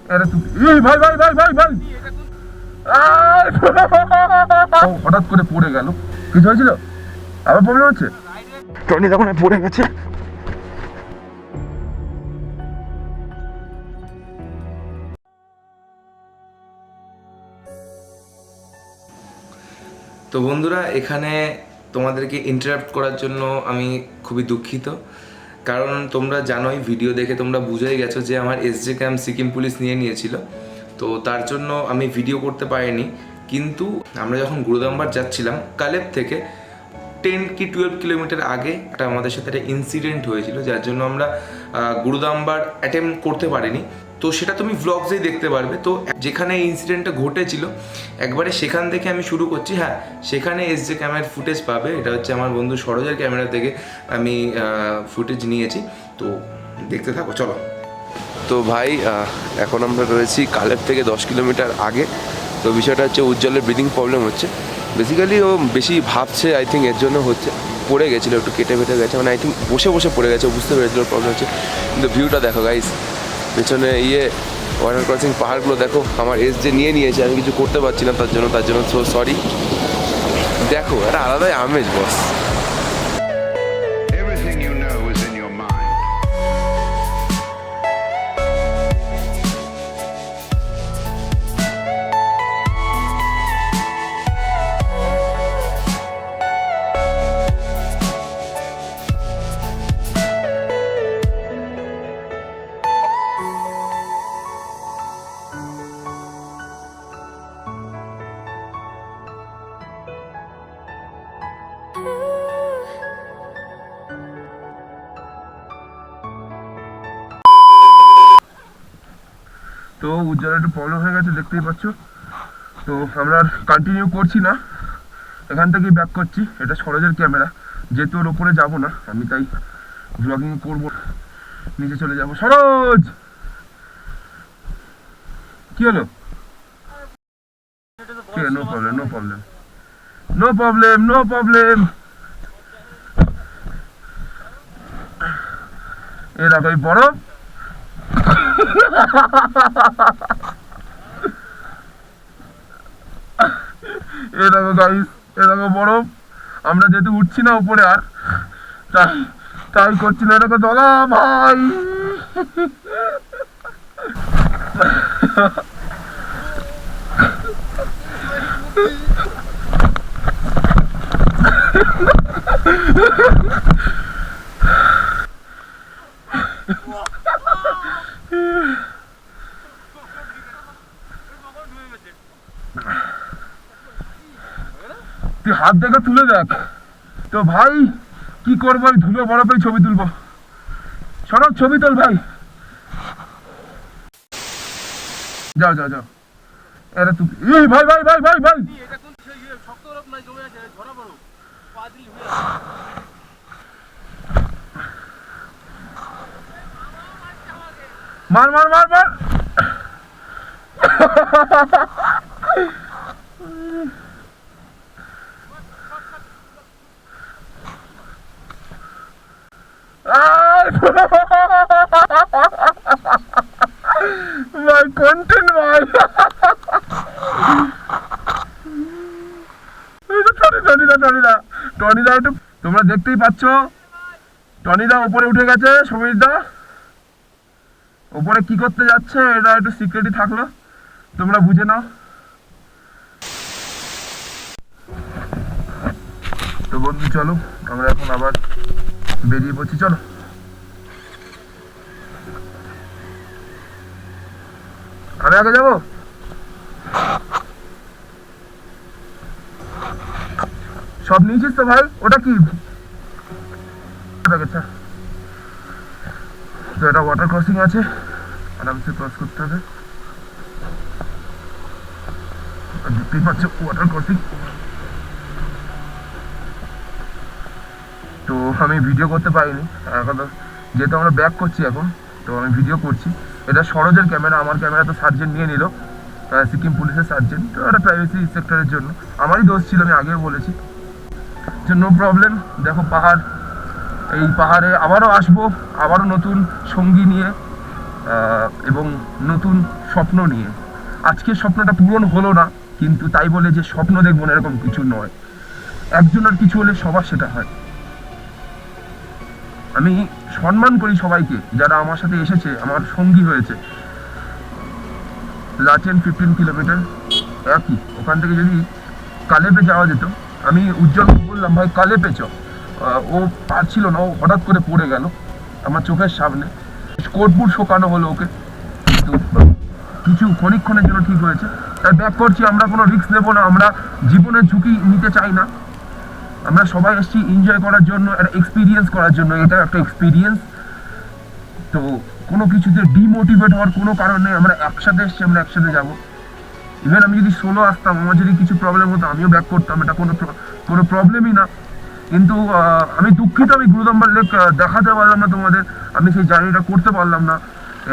ভাই ভাই ভাই ভাই ভাই হঠাৎ করে পড়ে গেল, কিছু হয়েছিল? আবার প্রবলেম হচ্ছে? টনি তখন পড়ে গেছে। তো বন্ধুরা, এখানে তোমাদেরকে ইন্টারাপ্ট করার জন্য আমি খুবই দুঃখিত, কারণ তোমরা জানোই, ভিডিও দেখে তোমরা বুঝেই গেছো যে আমার এসজে ক্যাম সিকিম পুলিশ নিয়েছিল। তো তার জন্য আমি ভিডিও করতে পারিনি। কিন্তু আমরা যখন গুরুদাম্বার যাচ্ছিলাম কালেব থেকে 10 কি 12 কিলোমিটার আগে একটা আমাদের সাথে একটা ইনসিডেন্ট হয়েছিল, যার জন্য আমরা গুরুদাম্বার অ্যাটেম্প করতে পারিনি। তো সেটা তুমি ভ্লগসেই দেখতে পারবে। তো যেখানে এই ইনসিডেন্টটা ঘটেছিল একবারে সেখান থেকে আমি শুরু করছি। হ্যাঁ, সেখানে এসজে ক্যামেরার ফুটেজ পাবে। এটা হচ্ছে আমার বন্ধু সরোজের ক্যামেরা থেকে আমি ফুটেজ নিয়েছি। তো দেখতে থাকো, চলো। তো ভাই, এখন আমরা রয়েছি কালেব থেকে 10 কিলোমিটার আগে। তো বিষয়টা হচ্ছে উজ্জ্বলের ব্রিদিং প্রবলেম হচ্ছে। বেসিক্যালি ও বেশি ভাবছে, আই থিঙ্ক এর জন্য হচ্ছে। পড়ে গেছিলো, একটু কেটে গেছে, মানে আই থিঙ্ক বসে বসে পড়ে গেছে, বুঝতে পেরেছিল প্রবলেম হচ্ছে। কিন্তু ভিউটা দেখো গাইস, পেছনে ওয়াটার ক্রসিং পাহাড়গুলো দেখো। আমার এসজে নিয়েছে, আমি কিছু করতে পারছি না তার জন্য সো সরি। দেখো, একটা আলাদাই আমেজ বস। তো উজ্জ্বলের একটু প্রবলেম হয়ে গেছে, দেখতেই পাচ্ছ। তো আমরা আর কন্টিনিউ করছি না, এখান থেকেই ব্যাক করছি। এটা সরোজের ক্যামেরা, যেহেতু ওর ওপরে যাবো না আমি, তাই ব্লগিং করবো, নিচে চলে যাবো। সরোজ, কি হলো? ঠিক আছে, no problem no problem no problem no problem. এ দেখো এই বরফ, এ দেখো গাইস, এ দেখো বরফ। আমরা যেহেতু উঠছি না উপরে আর, তাই করছি না। এরকম দলা ভাই, তুই হাত দেখে তুলে দেখ। তো ভাই কি করবো, আমি ধুলো বরফেই ছবি তুলবো। সরব ছবি তোল ভাই, যাও যাও যাও। এরা তুই ভাই ভাই ভাই ভাই ভাই, মার মার মার মার। ভাই কন্টেন্ট ভাই। টনিদা একটু, তোমরা দেখতেই পাচ্ছ টনিদা উপরে উঠে গেছে। সমীরদা উপরে কি করতে যাচ্ছে এটা একটু সিক্রেটই থাকলো, তোমরা বুঝে নাও। তো বন্ধু চলো, আমরা এখন আবার বেরিয়ে পড়ছি, চলো। আমি আগে যাবো। সব নিয়েছিস তো ভাই? ওটা কি? তো এটা ওয়াটার ক্রসিং আছে, আরামসে ক্রস করতে হবে। দেখতেই পাচ্ছ ওয়াটার ক্রসিং। তো আমি ভিডিও করতে পারিনি এখন, যেহেতু আমরা ব্যাক করছি এখন, তো আমি ভিডিও করছি। এটা সরোজের ক্যামেরা, আমার ক্যামেরা তো সার্জেন্ট নিয়ে নিল, সিকিম পুলিশের সার্জেন্ট। তো এটা প্রাইভেসি সেক্টরের জন্য, আমারই দোষ ছিল, আমি আগেও বলেছি। যে নো প্রবলেম। দেখো পাহাড়, এই পাহাড়ে আবারও আসবো, আবারও নতুন সঙ্গী নিয়ে এবং নতুন স্বপ্ন নিয়ে। আজকের স্বপ্নটা পূরণ হলো না, কিন্তু তাই বলে যে স্বপ্ন দেখবো না এরকম কিছু নয়। একজনের কিছু হলে সবার সেটা হয়। আমি সম্মান করি সবাইকে যারা আমার সাথে এসেছে, আমার সঙ্গী হয়েছে। লাচেন 15 কিলোমিটার একই, ওখান থেকে যদি কালেপে যাওয়া যেত, আমি উজ্জ্বল বললাম ভাই কালেপে চ, ও পারছিল না, ও হঠাৎ করে পড়ে গেল আমার চোখের সামনে। কোটপুর শোকানো হলো ওকে, কিন্তু কিছু ক্ষণিকক্ষণের জন্য ঠিক হয়েছে। তাই ব্যাক করছি, আমরা কোনো রিস্ক নেবো না, আমরা জীবনের ঝুঁকি নিতে চাই না। আমরা সবাই এসেছি এনজয় করার জন্য, একটা এক্সপিরিয়েন্স করার জন্য। এটা একটা এক্সপিরিয়েন্স, তো কোনো কিছুতে ডিমোটিভেট হওয়ার কোনো কারণ নেই। আমরা একসাথে এসেছি, আমরা একসাথে যাবো। ইভেন আমি যদি সোলো আসতাম, আমার যদি কিছু প্রবলেম হতো, আমিও ব্যাক করতাম, এটা কোনো প্রবলেমই না। কিন্তু আমি দুঃখিত, আমি গুরুদম্বার লেক দেখাতে পারলাম না তোমাদের, আমি সেই জার্নিটা করতে পারলাম না।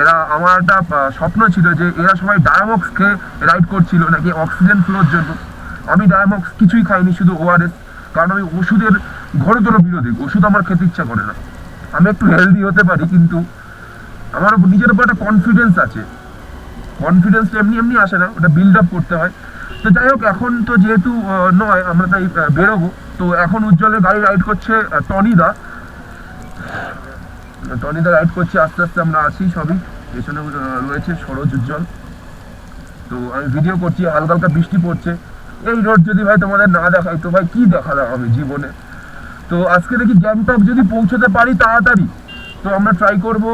এরা, আমার একটা স্বপ্ন ছিল যে এরা সবাই ডায়ামক্স খেয়ে রাইড করছিল নাকি অক্সিজেন ফ্লোর জন্য। আমি ডায়ামক্স কিছুই খাইনি, শুধু ওআরএস, কারণ আমি ওষুধের ঘোরতর বিরোধী। ওষুধ আমার খেতে ইচ্ছা করে না। আমি একটু হেলদি হতে পারি, কিন্তু আমার নিজের উপর একটা কনফিডেন্স আছে। কনফিডেন্স এমনি এমনি আসে না, ওটা বিল্ড আপ করতে হয়। তো যাই হোক, এখন তো যেহেতু নয়, আমরা তাই বেরোবো। তো এখন উজ্জ্বলের গাড়ি রাইড করছে টনিদা রাইড করছে, আস্তে আস্তে আমরা আসি সবই। পেছনে রয়েছে সরোজ, উজ্জ্বল। তো আমি ভিডিও করছি, হালকা হালকা বৃষ্টি পড়ছে। এই রোড যদি ভাই তোমাদের না দেখাই তো ভাই কি দেখালাম আমি জীবনে। তো আজকে দেখি গ্যাংটক যদি পৌঁছতে পারি তাড়াতাড়ি, তো আমরা ট্রাই করবো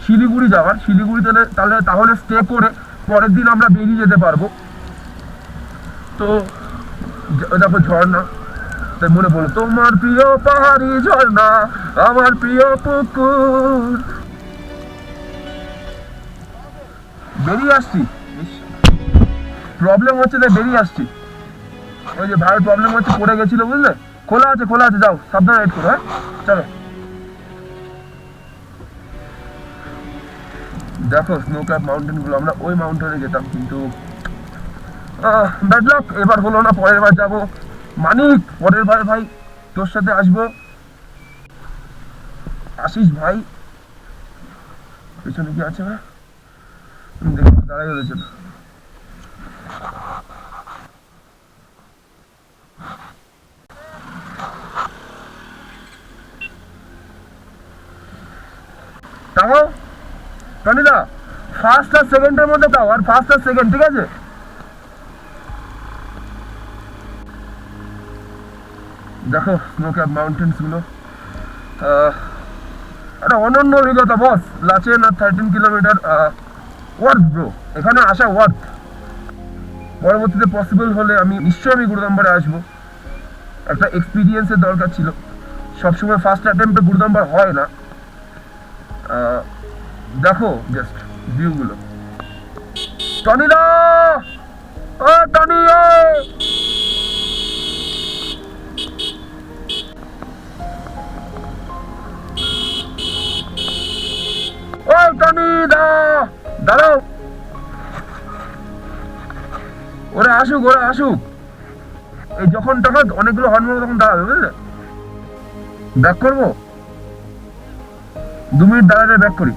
শিলিগুড়ি যাওয়ার। শিলিগুড়িতে তাহলে স্টে করে পরের দিন আমরা বেরিয়ে যেতে পারবো। তো দেখো ঝর্ণা, তাই মনে বলো, তোমার প্রিয় পাহাড়ি ঝর্ণা, আমার প্রিয় পুকুর। বেরিয়ে আসছি, প্রবলেম হচ্ছে তাই বেরিয়ে আসছি। ওই যে ভাইয়ের প্রবলেম হচ্ছে, পড়ে গেছিল বুঝলে। খোলা আছে, যাও সাবধানে রাইড করো। হ্যাঁ চলো। দেখো স্নো ক্যাপ মাউন্টেন গুলো, আমরা ওই মাউন্টেনে যেতাম, কিন্তু ব্যাড লাক, এবার হলো না, পরের বার যাবো। মানিক, পরের বার ভাই তোর সাথে আসবো। আসিস ভাই, পেছনে কি আছে ভাই? দেখি দাঁড়াই রয়েছে না। তাও টনিদা, ফার্স্ট আর সেকেন্ডের মধ্যে তাও, আর ফার্স্ট আর সেকেন্ড, ঠিক আছে? দেখো স্নো ক্যাপ মাউন্টেন্স গুলো, একটা অনন্য অভিজ্ঞতা বস। লাচেন আর 13 কিলোমিটার ওয়ার্থ ব্রো, এখানে আসা ওয়ার্থ। পরবর্তীতে পসিবল হলে আমি নিশ্চয়ই গুরুদাম্বারে আসবো। একটা এক্সপিরিয়েন্সের দরকার ছিল, সবসময় ফার্স্ট অ্যাটেম্পটে গুরুদাম্বার হয় না। দেখো জাস্ট ভিউগুলো। টনিদা, ও টনি, ওই টনিদা দাঁড়াও, ওরা আসুক। এই যখন তখন অনেকগুলো হর্ন মারবো, তখন দাঁড়াবে, বুঝলে? ব্যাক করবো, 2 মিনিট দাঁড়ালে ব্যাক করি।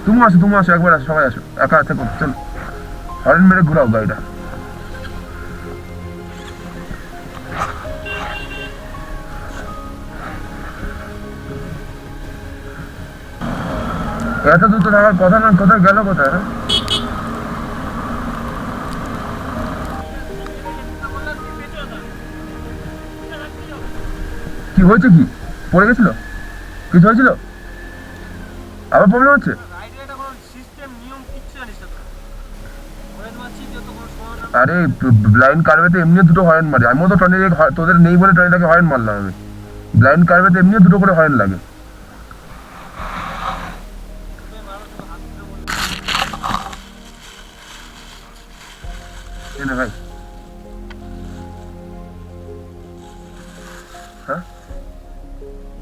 তুমি আসো, একবার আসো, সবাই আসো, একা আছে কোন, চলো হর্ন মেরে ঘুরাও গাড়িটা। এত দূর তো থাকার কথা না, কোথায় গেল, কোথায়? কি হয়েছে, কি পড়ে গেছিল, কিছু হয়েছিল, আবার প্রবলেম হচ্ছে? আরে ব্লাইন্ড কার্ভেতে এমনি দুটো হর্ন মারে, আমিও তো টনি, তোদের নেই বলে টনিটাকে হর্ন মারলাম আমি। ব্লাইন্ড কার্ভেতে এমনি দুটো করে হর্ন লাগে। ভাই হ্যাঁ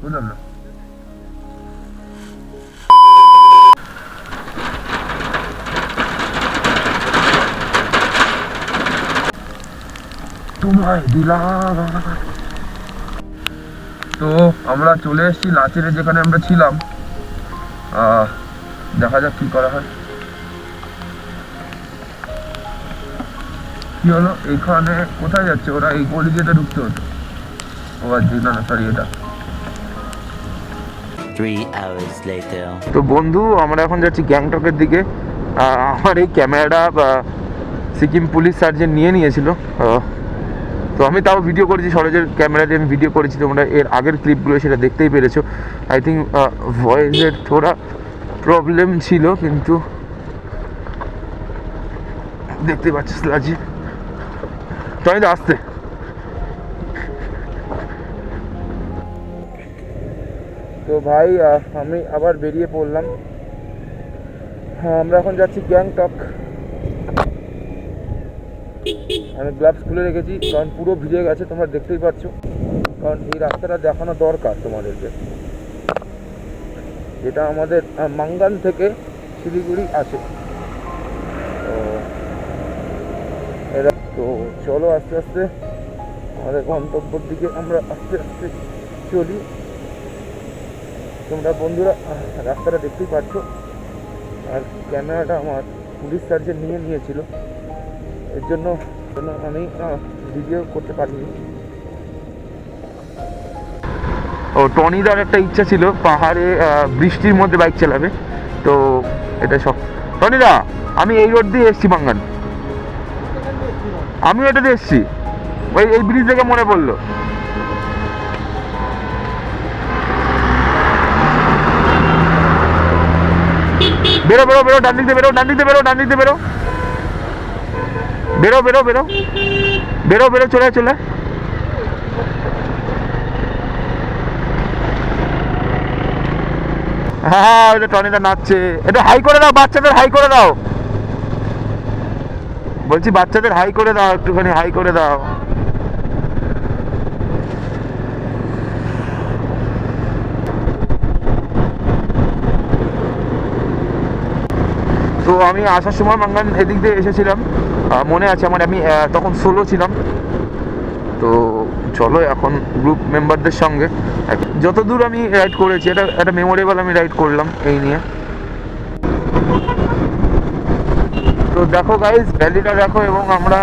বুঝলাম না। তোমায় দিলাম। তো আমরা চলে এসেছি লাচেরে, যেখানে আমরা ছিলাম। দেখা যাক কি করা হয়। কি হলো এইখানে কোথায় যাচ্ছে ওরা? এই গলি যেটা ঢুকতে হতো। ও আচ্ছা না সরি এটা। 3 hours later. তো বন্ধু আমরা এখন যাচ্ছি গ্যাংটকের দিকে। আমার এই ক্যামেরাটা সিকিম পুলিশ সার্জেন্ট নিয়ে নিয়েছিল। তো আমি তাও ভিডিও করেছি, সরোজের ক্যামেরা দিয়ে আমি ভিডিও করেছি, তোমরা এর আগের ক্লিপগুলো সেটা দেখতেই পেরেছো। আই থিঙ্ক ভয়েসের থোড়া প্রবলেম ছিল, কিন্তু দেখতেই পাচ্ছিস লাজি তাই তো আসতে। তো ভাই আমি আবার বেরিয়ে পড়লাম। হ্যাঁ আমরা এখন যাচ্ছি গ্যাংটক। আমি গ্লাভস খুলে রেখেছি কারণ পুরো ভিজে গেছে, তোমরা দেখতেই পাচ্ছ। কারণ এই রাস্তাটা দেখানো দরকার তোমাদেরকে, যেটা আমাদের মাঙ্গান থেকে শিলিগুড়ি আছে। তো চলো আস্তে আস্তে আমাদের গন্তব্যের দিকে আমরা আস্তে আস্তে চলি। তোমরা বন্ধুরা রাস্তাটা দেখতেই পাচ্ছ। আর ক্যামেরাটা আমার পুলিশ সার্জেন্ট নিয়ে নিয়েছিল, এর জন্য আমি ভিডিও করতে পারিনি। ও টনিদার একটা ইচ্ছা ছিল পাহাড়ে বৃষ্টির মধ্যে বাইক চালাবে, তো এটা সব। টনিদা আমি এই রোড দিয়ে এসছি বাঙ্গান, আমিও এটা দিয়ে এসছি, এই ব্রিজ থেকে মনে পড়লো। বেরো বেরো বেরো, ডান দিক দিয়ে বেরো, ডান দিক দিয়ে বেরো, ডান দিক দিয়ে বেরো, বেরো বেরো বেরো বেরো বেরো, চলে চলে। হ্যাঁ ওই যে টনিদা নাচছে, এটা হাই করে দাও, বাচ্চাদের হাই করে দাও, বলছি বাচ্চাদের হাই করে দাও, একটুখানি হাই করে দাও। তো আমি আসার সময় মাঙ্গান এদিক দিয়ে এসেছিলাম, মনে আছে আমার, আমি তখন সোলো ছিলাম। তো চলো এখন গ্রুপ মেম্বারদের সঙ্গে যতদূর আমি রাইড করেছি, এটা একটা মেমোরেবল আমি রাইড করলাম এই নিয়ে। তো দেখো গাইজ ভ্যালিটা দেখো, এবং আমরা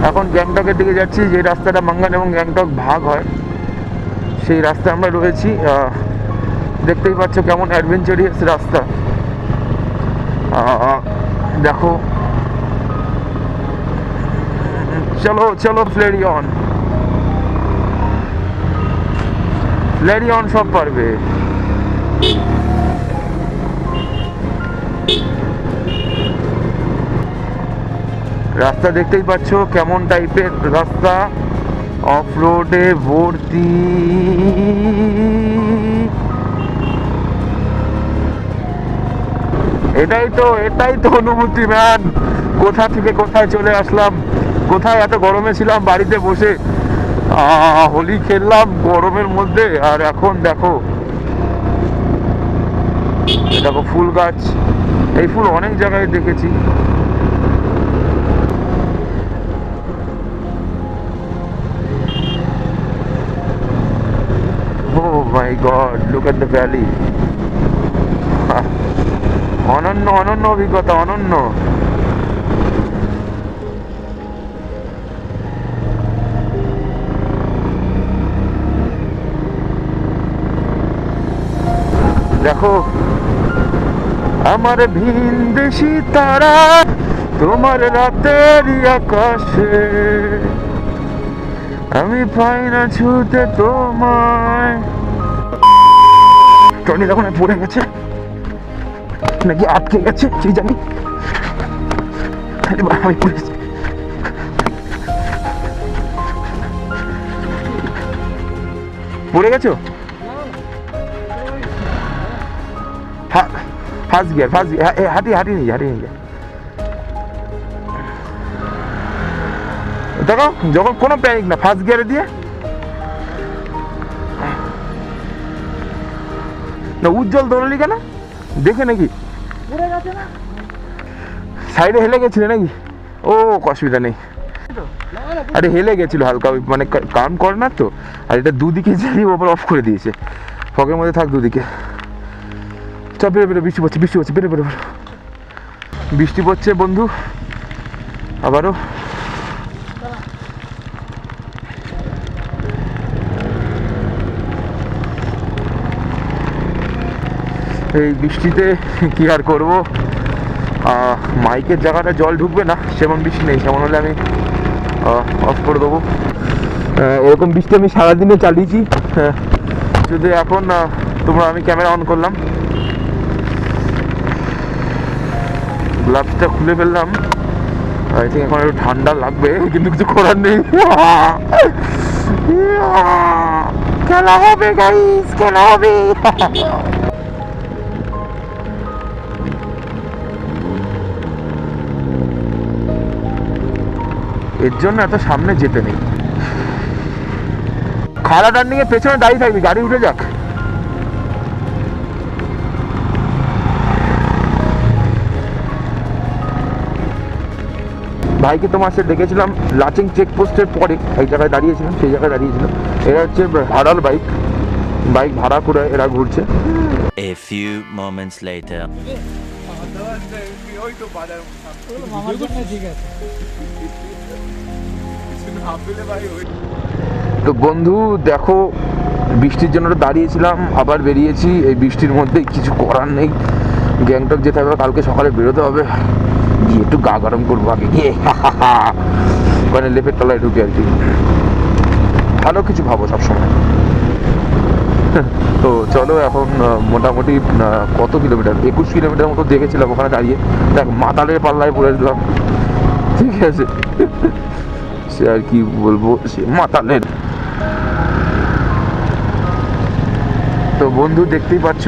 এখন গ্যাংটকের দিকে যাচ্ছি, যে রাস্তাটা মাঙ্গান এবং গ্যাংটক ভাগ হয় সেই রাস্তায় আমরা রয়েছি। দেখতেই পাচ্ছ কেমন অ্যাডভেঞ্চারিয়াস রাস্তা। দেখো চলো চলো, ফ্লেরি অন, ফ্লেরি অন, সব পারবে। রাস্তা দেখতেই পাচ্ছ কেমন টাইপের রাস্তা, অফ রোডে ভর্তি। এটাই তো অনুভূতি ম্যান, কোথা থেকে কোথায় চলে আসলাম। কোথায় এত গরমে ছিলাম, বাড়িতে বসে হোলি খেললাম গরমের মধ্যে, আর এখন দেখো দেখো ফুল গাছ। এই ফুল অনেক জায়গায় দেখেছি। Oh my God, look at the valley. অনন্য অনন্য অভিজ্ঞতা, অনন্য। দেখো আমার ভিনদেশি তারা তোমার রাতের আকাশে, আমি পাই না ছুতে তোমায়। টনি তখন পড়ে গেছে নাকি আটকে গেছে কি জানি, আমি পড়েছি। পড়ে গেছো? ফার্স্ট গিয়ার, হাঁটি নিয়ে দেখো, যখন কোনো প্যানিক না, ফার্স্ট গিয়ারে দিয়ে না। উজ্জ্বল দৌড়লি কেন, দেখে নাকি সাইডে হেলে গেছিলে নাকি? ও অসুবিধা নেই, আরে হেলে গেছিল হালকা, মানে কাম করে না তো। আর এটা দুদিকে জ্বালিয়ে ওপর অফ করে দিয়েছে, ফগের মধ্যে থাক দুদিকে। চল বেরো বেরো, বৃষ্টি পড়ছে বেরো বেরো বেরো। বৃষ্টি পড়ছে বন্ধু আবারও। এই বৃষ্টিতে কি আর করবো, মাইকের জায়গাটা জল ঢুকবে না, সেমন বৃষ্টি নেই, সেমন হলে আমি অফ করে দেবো। এরকম বৃষ্টি আমি সারাদিনে চালিয়েছি, শুধু এখন আমি ক্যামেরা অন করলাম, গ্লাভসটা খুলে ফেললাম। আই থিঙ্ক এখন একটু ঠান্ডা লাগবে, কিন্তু কিছু করার নেই। খেলা হবে গাইস, খেলা হবে। এর জন্য এত সামনে যেতে নেই। খালা টার্নিং এর পেছনে দাঁড়িয়ে থাকবি, গাড়ি উঠে যাক। ভাইকে তোমার সাথে দেখেছিলাম লাচিং চেকপোস্টের পরে, এই জায়গায় দাঁড়িয়েছিলাম, সেই জায়গায় দাঁড়িয়েছিলাম। এরা হচ্ছে ভাড়ার বাইক ভাড়া করে এরা ঘুরছে। A few moments later. তো বন্ধু দেখো, বৃষ্টির জন্য দাঁড়িয়েছিলাম, আবার বেরিয়েছি। এই বৃষ্টির মধ্যে কিছু করার নেই, গ্যাংটক যেতে হবে, কালকে সকালে বেরোতে হবে। গিয়ে একটু গা গরম করবো আগে গিয়ে, ওখানে লেপের তলায় ঢুকে আর কি। ভালো কিছু ভাবো সবসময়। তো চলো এখন মোটামুটি কত কিলোমিটার, 21 কিলোমিটার মতো দেখেছিলাম ওখানে দাঁড়িয়ে। দেখ মাতালের পাল্লায় পড়ে দিলাম, ঠিক আছে। সে আর কি বলবো, সে মাতালের। তো বন্ধু দেখতেই পাচ্ছ,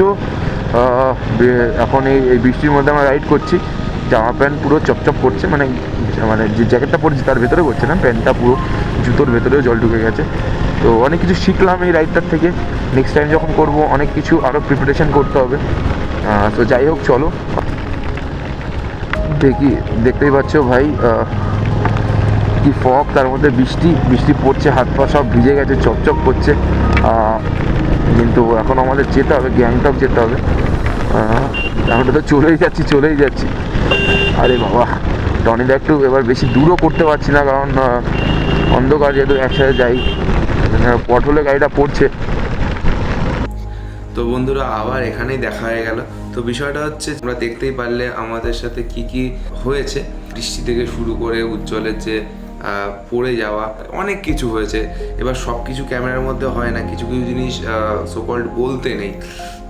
এখন এই বৃষ্টির মধ্যে আমরা রাইড করছি। জামা প্যান্ট পুরো চপচপ করছে, মানে যে জ্যাকেটটা পরেছি তার ভেতরে করছে না, প্যান্টটা পুরো জুতোর ভেতরেও জল ঢুকে গেছে। তো অনেক কিছু শিখলাম এই রাইডটার থেকে। নেক্সট টাইম যখন করব অনেক কিছু আরও প্রিপারেশন করতে হবে। তো যাই হোক চলো দেখতেই পাচ্ছ ভাই, কি ফগ, তার মধ্যে বৃষ্টি পড়ছে, হাত পা সব ভিজে গেছে, চপচপ করছে। কিন্তু এখন আমাদের যেতে হবে, গ্যাংটক যেতে হবে। আমরা তো চলেই যাচ্ছি। আরে বাবা, টনিদা একটু এবার বেশি দূরও করতে পারছি না, কারণ অন্ধকার, যেহেতু একসাথে যাই, পটলে গাড়িটা পড়ছে। তো বন্ধুরা আবার এখানেই দেখা হয়ে গেল। তো বিষয়টা হচ্ছে, তোমরা দেখতেই পারলে আমাদের সাথে কি হয়েছে। বৃষ্টি থেকে শুরু করে উজ্জ্বলের যে পড়ে যাওয়া, অনেক কিছু হয়েছে। এবার সব কিছু ক্যামেরার মধ্যে হয় না, কিছু জিনিস সোকল্ড বলতে নেই।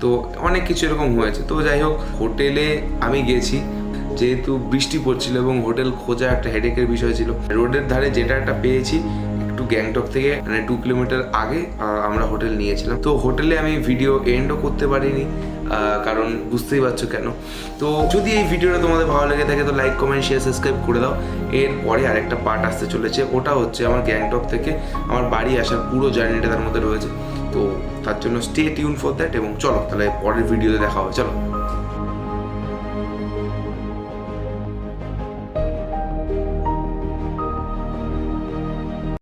তো অনেক কিছু এরকম হয়েছে। তো যাই হোক, হোটেলে আমি গেছি, যেহেতু বৃষ্টি পড়ছিল এবং হোটেল খোঁজা একটা হেডেকের বিষয় ছিল। রোডের ধারে যেটা একটা পেয়েছি, একটু গ্যাংটক থেকে মানে 2 কিলোমিটার আগে আমরা হোটেল নিয়েছিলাম। তো হোটেলে আমি ভিডিও এন্ডও করতে পারিনি, কারণ বুঝতেই পারছো কেন। তো যদি এই ভিডিওটা তোমাদের ভালো লেগে থাকে তো লাইক, কমেন্ট, শেয়ার, সাবস্ক্রাইব করে দাও। এরপরে আরেকটা পার্ট আসতে চলেছে, ওটা হচ্ছে আমার গ্যাংটক থেকে আমার বাড়ি আসার পুরো জার্নিটা তার মধ্যে রয়েছে। তো তার জন্য স্টে টিউন ফর দ্যাট। এবং চলো তাহলে পরের ভিডিওতে দেখা হবে, চলো।